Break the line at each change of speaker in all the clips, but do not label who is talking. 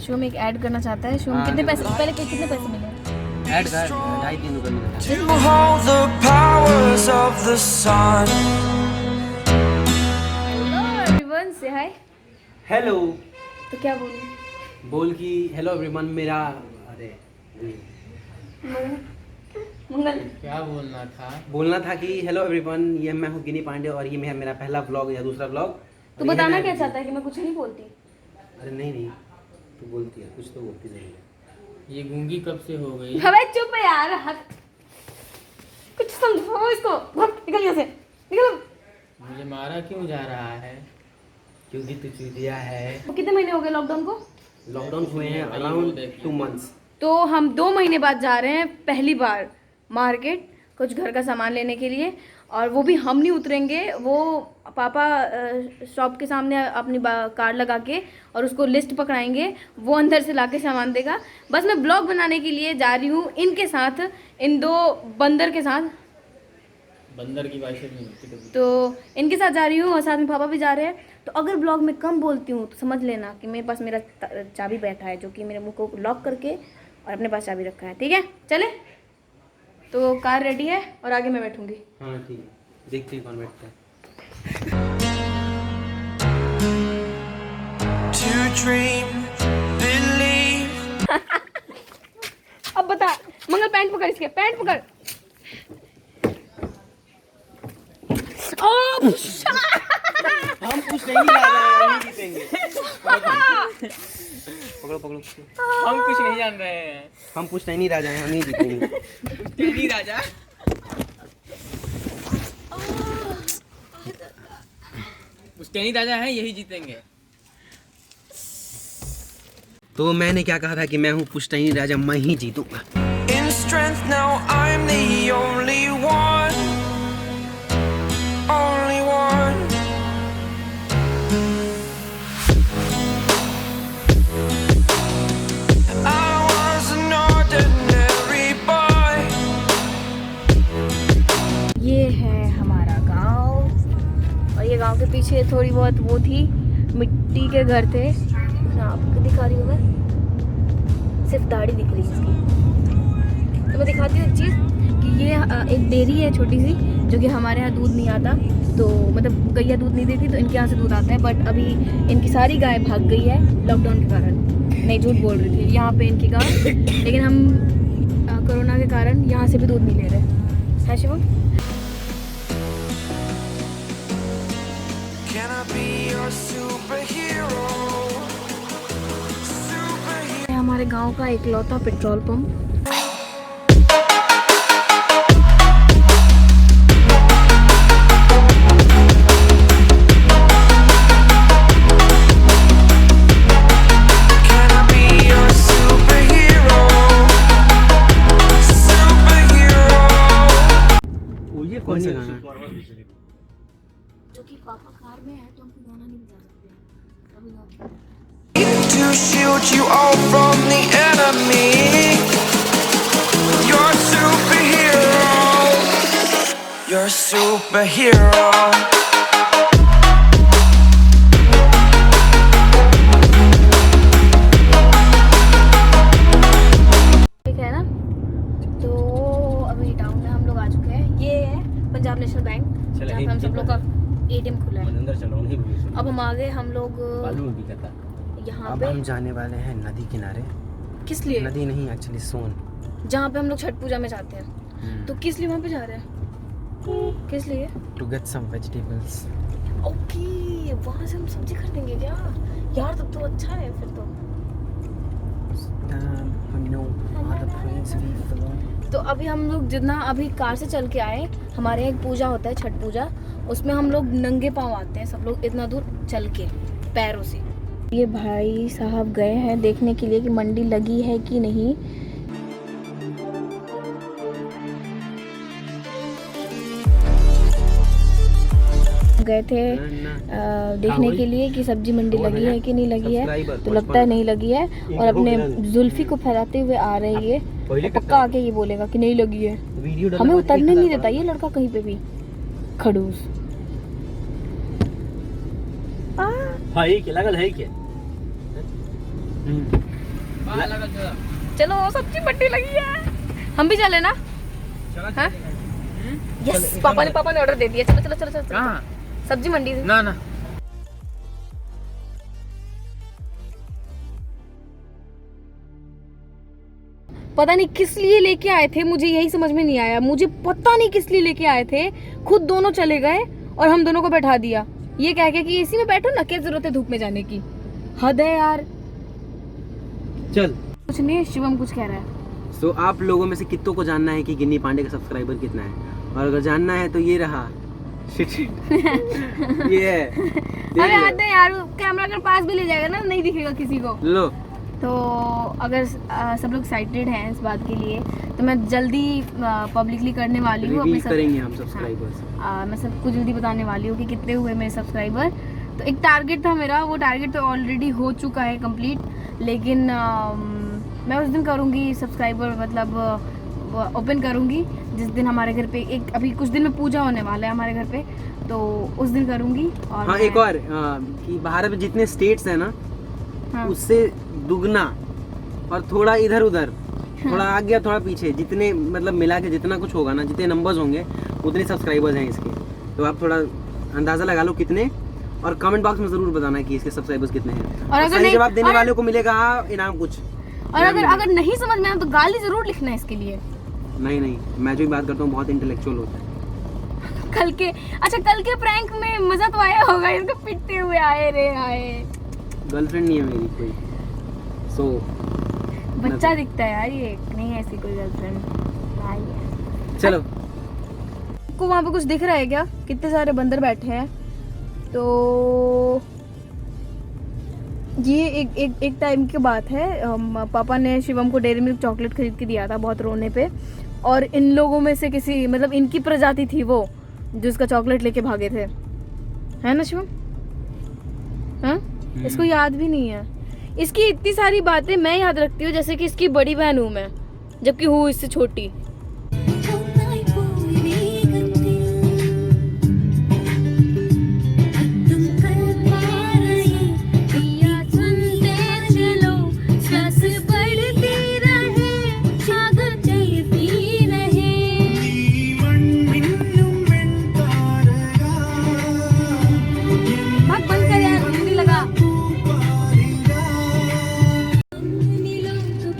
शिवम एक ऐड करना चाहता है। शिवम कितने पैसे पहले कितने पैसे मिले?
ऐड का 2.5-3 रुपए मिला।
To hold the powers of the sun.
Hello everyone, से हाय।
हेलो।
तो क्या बोलूं?
बोल कि हेलो एवरीवन मेरा अरे
मंगल
क्या बोलना
था कि हेलो एवरीवन, ये मैं हूँ गिनी पांडे और ये मेरा पहला व्लॉग या दूसरा व्लॉग।
तू बताना क्या चाहता है कि मैं कुछ नहीं बोलती?
अरे नहीं तू बोलती है, कुछ तो बोलती नहीं है।
ये गूंगी कब से हो गई?
अबे चुप है यार, कुछ समझो इसको। निकल यहाँ से, निकल।
मुझे मारा क्यों जा रहा है?
क्योंकि तू चूतिया है।
तो कितने महीने हो गए लॉकडाउन को?
लॉकडाउन हुए हैं अराउंड 2 months।
तो हम 2 महीने बाद जा रहे हैं पहली बार मार्केट कुछ घर का सामान लेने के लिए, और वो भी हम नहीं उतरेंगे। वो पापा शॉप के सामने अपनी कार लगा के और उसको लिस्ट पकड़ाएंगे, वो अंदर से लाके सामान देगा। बस मैं ब्लॉग बनाने के लिए जा रही हूँ इनके साथ, इन 2 बंदर के साथ।
बंदर की बात नहीं होती कभी।
तो इनके साथ जा रही हूँ और साथ में पापा भी जा रहे हैं। तो अगर ब्लॉग में कम बोलती हूँ तो समझ लेना कि मेरे पास मेरा चाबी बैठा है, जो कि मेरे मुंह को लॉक करके और अपने पास चाबी रखा है। ठीक है, चले। तो कार रेडी है और आगे मैं बैठूंगी।
हाँ ठीक है, देखते हैं कौन बैठता है।
To dream, believe.
अब बता मंगल, पैंट पकड़, इसके पैंट पकड़।
हम कुछ नहीं ला रहे हैं, हम जीतेंगे। पकड़ो
हम कुछ नहीं जान रहे हैं।
हम कुछ नहीं राजा हैं, हम ही जीतेंगे।
तेरी राजा। पुश्तैनी राजा है, यही जीतेंगे।
तो मैंने क्या कहा था कि मैं हूँ पुश्तैनी राजा, मैं ही जीतूंगा।
In strength now I'm the only one. Only one. I was an ordinary boy.
ये है हमारा गांव, और ये गांव के पीछे थोड़ी बहुत वो थी, मिट्टी के घर थे। आपको दिखा रही हूँ मैं, सिर्फ दाढ़ी दिख रही है इसकी। तो मैं दिखाती हूँ एक चीज़ कि ये एक डेयरी है छोटी सी, जो कि हमारे यहाँ दूध नहीं आता। तो मतलब गैया दूध नहीं देती, तो इनके यहाँ से दूध आता है। बट अभी इनकी सारी गाय भाग गई है लॉकडाउन के कारण। नहीं, झूठ बोल रही थी, यहाँ पे इनकी गाय। लेकिन हम कोरोना के कारण यहाँ से भी दूध नहीं ले रहे हैं। Shivam,
Can I be your superhero?
है हमारे गांव का इकलौता petrol pump.
Can I be your superhero? Superhero.
ये कौन सा गाना है?
जो कि पापा कार में है, तो हमको गाना नहीं बजा सकते।
To shield you all from the enemy. You're a superhero. You're a superhero.
ठीक है ना? तो अभी टाउन में हम लोग आ चुके हैं। ये है पंजाब नेशनल बैंक, जहाँ पे हम सब लोग का ATM खुला है।
अंदर चलो, नहीं बोलो।
अब हम आगे हम लोग
बालू में भी करता।
यहाँ
अब
पे
हम जाने वाले हैं नदी किनारे।
किस लिए?
नदी नहीं, एक्चुअली सोन।
जहाँ पे हम लोग छठ पूजा में जाते हैं। तो किस लिए वहाँ पे जा रहे हैं? किस लिए?
To get some vegetables.
Okay, वहाँ से हम सब्जी खरीदेंगे क्या? यार तब तो अच्छा है फिर तो। तो अभी हम लोग जितना अभी कार से चल के आए, हमारे यहाँ एक पूजा होता है, छठ पूजा। उसमें हम लोग नंगे पाँव आते हैं, सब लोग इतना दूर चल के पैरों से। ये भाई साहब गए हैं देखने के लिए कि मंडी लगी है कि नहीं। गए थे देखने के लिए कि सब्जी मंडी लगी है कि नहीं लगी है। तो लगता है नहीं लगी है, और अपने जुल्फी को फैलाते हुए आ रहे हैं। ये पक्का आके ये बोलेगा कि नहीं लगी है। हमें उतरने नहीं देता ये लड़का कहीं पे भी, खड़ूस।
हाँ ये क्या लगल है क्या?
चलो सब्जी मंडी लगी है, हम भी चले ना। हाँ? यस, पापा ने ऑर्डर दे दिया। चलो चलो चलो चलो,
कहाँ?
सब्जी मंडी से।
ना ना
पता नहीं किस लिए लेके आए थे, मुझे यही समझ में नहीं आया। मुझे पता नहीं किस लिए लेके आए थे, खुद दोनों चले गए और हम दोनों को बैठा दिया, ये कह के कि एसी में बैठो ना, क्या जरूरत है धूप में जाने की। हद है यार।
चल।
कुछ नहीं, शिवम कुछ कह रहा है।
सो आप लोगों में से कितनों को जानना है कि गिन्नी पांडे का सब्सक्राइबर कितना है, और अगर जानना है तो ये रहा शिट ये है।
अरे आते हैं यार, कैमरा अगर पास भी ले जाएगा ना, नहीं दिखेगा किसी को।
लो
तो अगर सब लोग एक्साइटेड हैं इस बात के लिए, तो मैं जल्दी पब्लिकली करने वाली हूँ
रिवील करेंगे हम सब्सक्राइबर्स।
मैं सबको जल्दी बताने वाली हूँ कि कितने हुए मेरे सब्सक्राइबर। तो एक टारगेट था मेरा, वो टारगेट तो ऑलरेडी हो चुका है कंप्लीट, लेकिन मैं उस दिन करूँगी सब्सक्राइबर, मतलब ओपन करूँगी जिस दिन हमारे घर पे एक अभी कुछ दिन में पूजा होने वाला है हमारे घर पे, तो उस दिन करूँगी। और
हाँ, एक और कि भारत में जितने स्टेट्स हैं ना,
हाँ,
उससे दुगना और थोड़ा इधर उधर, थोड़ा आगे थोड़ा पीछे, जितने मतलब मिला के जितना कुछ होगा ना, जितने नंबर्स होंगे उतने सब्सक्राइबर्स हैं इसके। तो आप थोड़ा अंदाजा लगा लो कितने, और कमेंट बॉक्स में जरूर बताना कि इसके सब्सक्राइबर्स कितने हैं।
और अगर
सही
नहीं,
जवाब देने वाले को मिलेगा इनाम कुछ।
और अगर नहीं समझ में आया तो गाली जरूर लिखना है इसके लिए।
नहीं, मैं जो भी बात करता हूँ बहुत इंटेलेक्चुअल होता है।
कल के प्रैंक में मजा तो आया होगा, इसको पिटते हुए आए रे आए।
गर्लफ्रेंड नहीं है मेरी कोई, सो
बच्चा दिखता है यार, ये नहीं है ऐसी कोई गर्लफ्रेंड भाई है।
चलो।
को वहाँ पे कुछ दिख रहा है क्या? कितने सारे बंदर बैठे हैं। तो ये एक टाइम की बात है, पापा ने शिवम को डेयरी मिल्क चॉकलेट खरीद के दिया था बहुत रोने पे, और इन लोगों में से किसी, मतलब इनकी प्रजाति थी वो जो इसका चॉकलेट लेके भागे थे, है ना शिवम? हाँ, इसको याद भी नहीं है। इसकी इतनी सारी बातें मैं याद रखती हूँ जैसे कि इसकी बड़ी बहन हूँ मैं, जबकि हूँ इससे छोटी।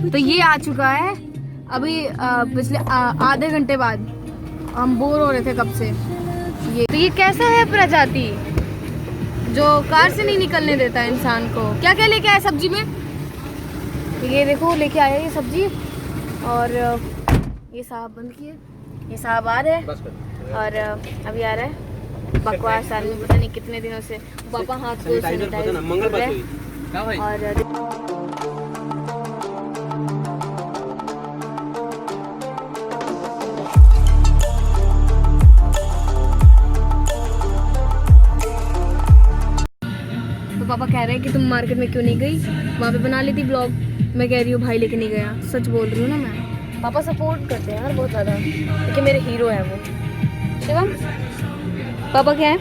तो ये आ चुका है अभी पिछले आधे घंटे बाद। हम बोर हो रहे थे कब से। ये कैसा है प्रजाति जो कार से नहीं निकलने देता इंसान को। क्या क्या लेके आया सब्जी में? ये देखो लेके आया ये सब्जी, और ये साहब बंद किए, ये साहब आ रहे हैं और अभी आ रहा है बकवास आदमी, पता नहीं कितने दिनों से पापा हाथ को सैनिटाइज कर रहे हैं। और पापा कह रहे हैं कि तुम मार्केट में क्यों नहीं गई, वहाँ पे बना लेती ब्लॉग। मैं कह रही हूँ भाई लेके नहीं गया, सच बोल रही हूँ ना मैं। पापा सपोर्ट करते हैं यार बहुत ज़्यादा, क्योंकि मेरे हीरो है वो। शिवम पापा क्या है?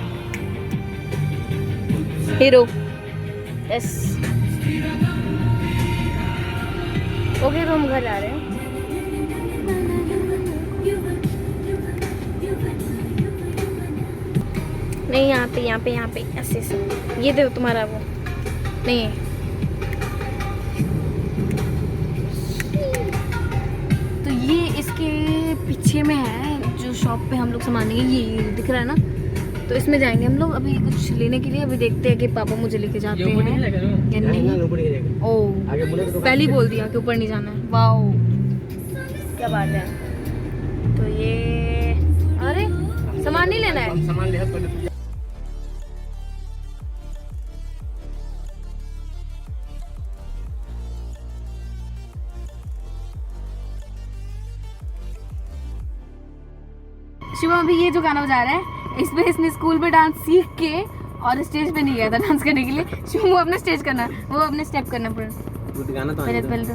हीरो। यस। ओके तो हम घर आ रहे हैं। नहीं यहाँ पे ऐसे ये देखो तुम्हारा वो नहीं है। तो ये इसके पीछे में है जो शॉप पे हम लोग सामान लेंगे, ये दिख रहा है ना, तो इसमें जाएंगे हम लोग अभी कुछ लेने के लिए। अभी देखते हैं कि पापा मुझे लेके जाते हैं या नहीं। ओह पहले ही बोल दिया कि ऊपर नहीं जाना है। वाओ क्या बात है। तो ये अरे सामान नहीं लेना है,
सामान ले पहले।
शिवम अभी ये जो गाना बजा रहा है इसमें इसने स्कूल में डांस सीख के और स्टेज पे नहीं गया था डांस करने के लिए। शिवम वो अपना स्टेज करना, वो अपने स्टेप करना पड़ा पहले तो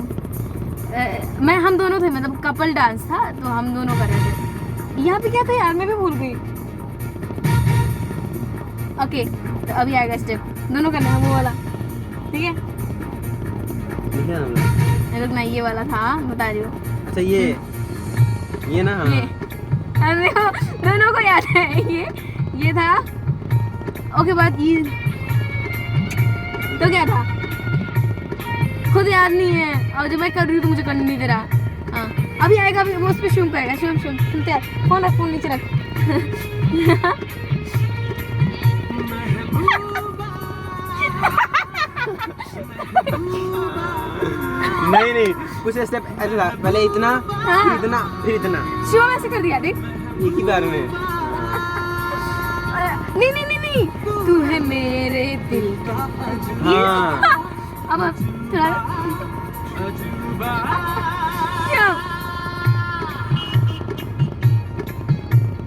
मैं हम दोनों थे, मतलब कपल डांस था तो हम दोनों कर रहे थे। यहाँ पे क्या था यार मैं भी भूल गई। ओके तो अभी आएगा स्टेप, दोनों करना है वो वाला, ठीक है? रुकना, ये वाला था, बता रही हूँ।
अच्छा ये ना, हाँ
ये अरे वो दोनों को याद है, ये था। ओके बात ये तो क्या था, खुद याद नहीं है, और जब मैं कर रही हूँ तो मुझे करने नहीं दे रहा। हाँ अभी आएगा, अभी वो उस पर शुम करेगा। शुम सुनते यार, फोन रख, फोन नीचे रख।
नहीं कुछ स्टेप ऐसे था, पहले इतना, फिर इतना
शिवम ऐसे कर दिया देख,
एक ही बार में।
नहीं तू है मेरे दिल का।
हाँ
अब थोड़ा क्या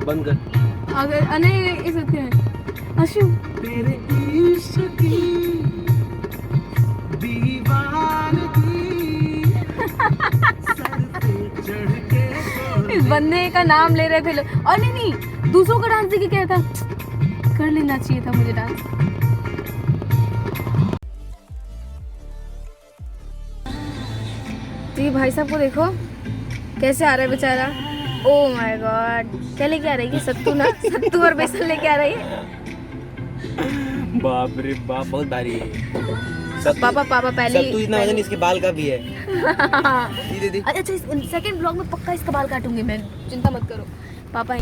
बंद कर।
अगर नहीं इस होते हैं अशु
तेरे इश्क की दीवानगी सर पे चढ़ के
इस बंदे का नाम ले रहे थे लोग। और नहीं दूसरों का डांस देख के क्या था, कर लेना चाहिए था मुझे डांस। तो ये भाई साहब को देखो कैसे आ रहा है बेचारा। ओ माय गॉड, क्या लेके आ रही है? सत्तू ना, सत्तू और बेसन लेके आ रही है।
बाप रे बाप, बहुत भारी है।
पापा पहले
सत्तू इतना वजन इसके बाल का भी है। दीदी
अच्छा सेकंड ब्लॉग में पक्का इसका बाल काटूंगी मैं, चिंता मत करो। पापा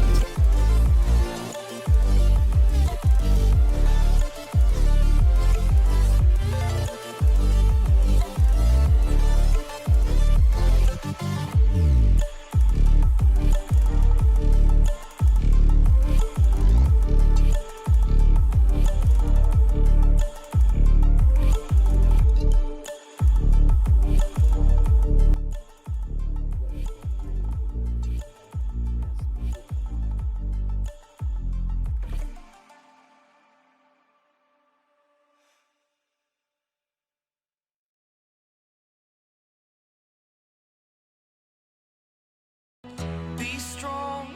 Be strong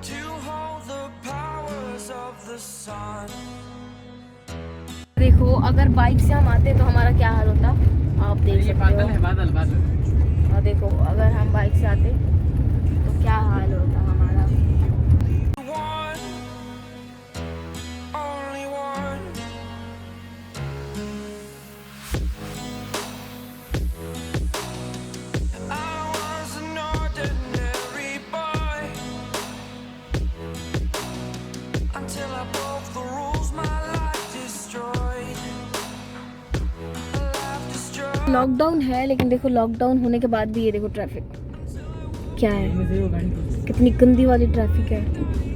to hold the powers of the sun.
देखो, अगर बाइक से हम आते तो हमारा क्या हाल होता आप देख
ये
सकते
बादल
हो।
है, बादल।
और देखो अगर हम बाइक से आते तो क्या हाल होता हमारा।
One, only one. I was an ordinary boy until I broke the rules. My life destroyed. Life destroyed.
Lockdown है, लेकिन देखो लॉकडाउन होने के बाद भी ये देखो ट्रैफिक क्या है, कितनी गंदी वाली ट्रैफिक है।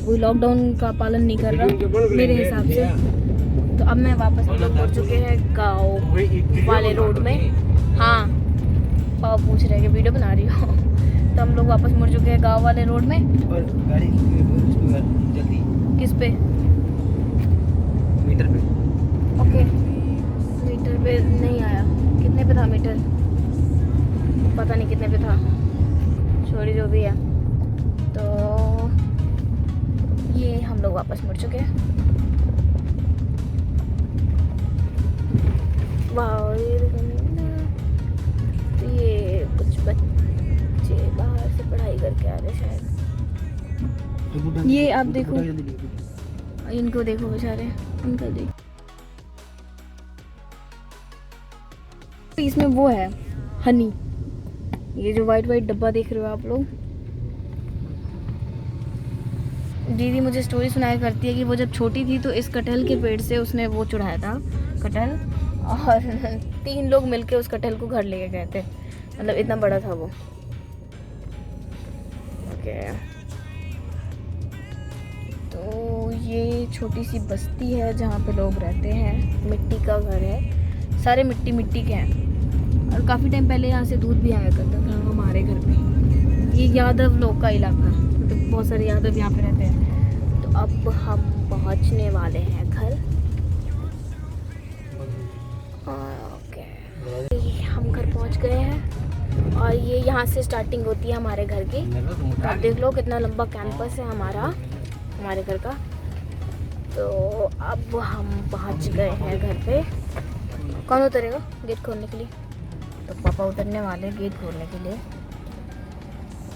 कोई लॉकडाउन का पालन नहीं कर रहा मेरे हिसाब से। तो अब मैं वापस हम लोग मुड़ चुके हैं गाँव वाले रोड में। हाँ पापा पूछ रहे हैं कि वीडियो बना रही हो। तो हम लोग वापस मुड़ चुके हैं गाँव वाले रोड में।
और गाड़ी जल्दी
किस पे?
मीटर पे।
ओके मीटर पे नहीं आया। कितने पे था मीटर? पता नहीं कितने पे था, छोड़ी जो भी है। तो ये हम लोग वापस मुड़ चुके हैं। वाह ये कुछ बच्चे बाहर से पढ़ाई करके आ रहे शायद। ये आप देखो, इनको देखो बेचारे, इनका देखो। इसमें वो है हनी, ये जो वाइट वाइट डब्बा देख रहे हो आप लोग। दीदी मुझे स्टोरी सुनाया करती है कि वो जब छोटी थी तो इस कटहल के पेड़ से उसने वो चढ़ाया था कटहल, और 3 लोग मिलके उस कटहल को घर लेके गए थे। मतलब इतना बड़ा था वो। ओके तो ये छोटी सी बस्ती है जहाँ पे लोग रहते हैं। मिट्टी का घर है, सारे मिट्टी मिट्टी के हैं। और काफ़ी टाइम पहले यहाँ से दूध भी आया करता था हमारे घर पे। ये यादव लोग का इलाका है, मतलब बहुत सारे यादव यहाँ पे रहते हैं। तो अब हम पहुँचने वाले हैं घर। ओके हम घर पहुँच गए हैं और ये यहाँ से स्टार्टिंग होती है हमारे घर की। तो आप देख लो कितना लंबा कैंपस है हमारे घर का। तो अब हम पहुँच गए हैं घर पे। कौन उतरेगा गेट खोलने के लिए? तो पापा उतरने वाले गेट खोलने के लिए।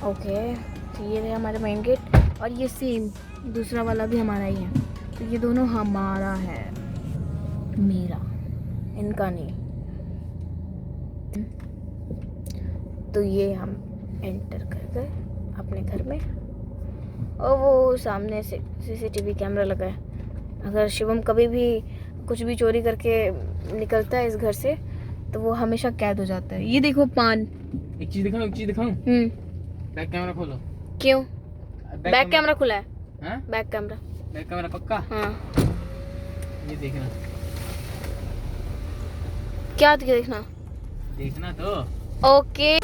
ओके, तो ये है हमारा मेन गेट और ये सेम दूसरा वाला भी हमारा ही है। तो ये दोनों हमारा है, मेरा, इनका नहीं। तो ये हम एंटर कर गए अपने घर में और वो सामने से CCTV कैमरा लगा है। अगर शिवम कभी भी कुछ भी चोरी करके निकलता है इस घर से तो वो हमेशा कैद हो जाता है। ये देखो पान।
एक चीज दिखाऊं बैक कैमरा खोलो।
क्यों? बैक कैमरा खुला है।
हाँ?
बैक कैमरा
पक्का?
हाँ।
ये देखना
क्या देखना?
देखना तो।
ओके।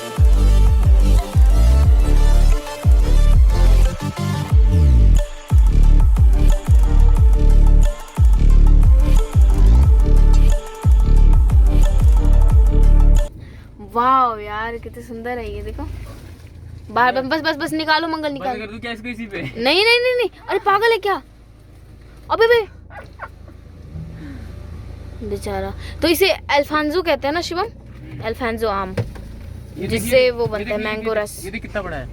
वाओ यार कितनी सुंदर है ये, देखो बाहर। बस निकालो मंगल, निकालो।
बंद कर दूं क्या इसको इसी पे?
नहीं, अरे पागल है क्या? अबे बे बेचारा। तो इसे अल्फांसो कहते हैं ना शिवम? अल्फांसो आम, जिससे वो बनता है मैंगो रस।
ये देख कितना बड़ा है।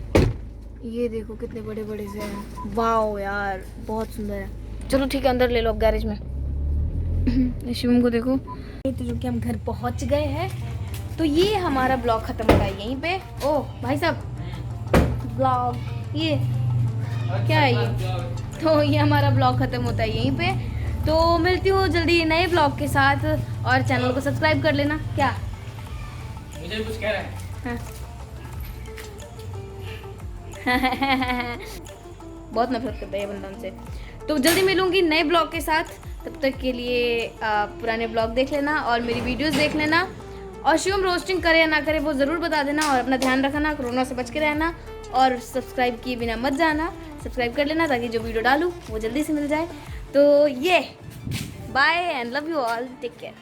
ये देखो कितने बड़े बड़े से हैं। वाओ यार बहुत सुंदर है। चलो ठीक है, अंदर ले लो अब गैरेज में। शिवम को देखो। तो जो कि हम घर पहुंच गए हैं, तो ये हमारा ब्लॉग खत्म होता है यहीं पे। ओह भाई साहब, ब्लॉग ये क्या है ये? तो ये हमारा ब्लॉग खत्म होता है यहीं पे। तो मिलती हूँ जल्दी नए ब्लॉग के साथ और चैनल को सब्सक्राइब कर लेना। क्या
मुझे कुछ कह रहा है?
हाँ। बहुत नफरत करता है ये बंदा हमसे। तो जल्दी मिलूंगी नए ब्लॉग के साथ, तब तक के लिए पुराने ब्लॉग देख लेना और मेरी वीडियोस देख लेना। और शिवम रोस्टिंग करे या ना करे वो ज़रूर बता देना और अपना ध्यान रखना, कोरोना से बच के रहना और सब्सक्राइब किए बिना मत जाना। सब्सक्राइब कर लेना ताकि जो वीडियो डालूँ वो जल्दी से मिल जाए। तो ये bye and love you all, take care.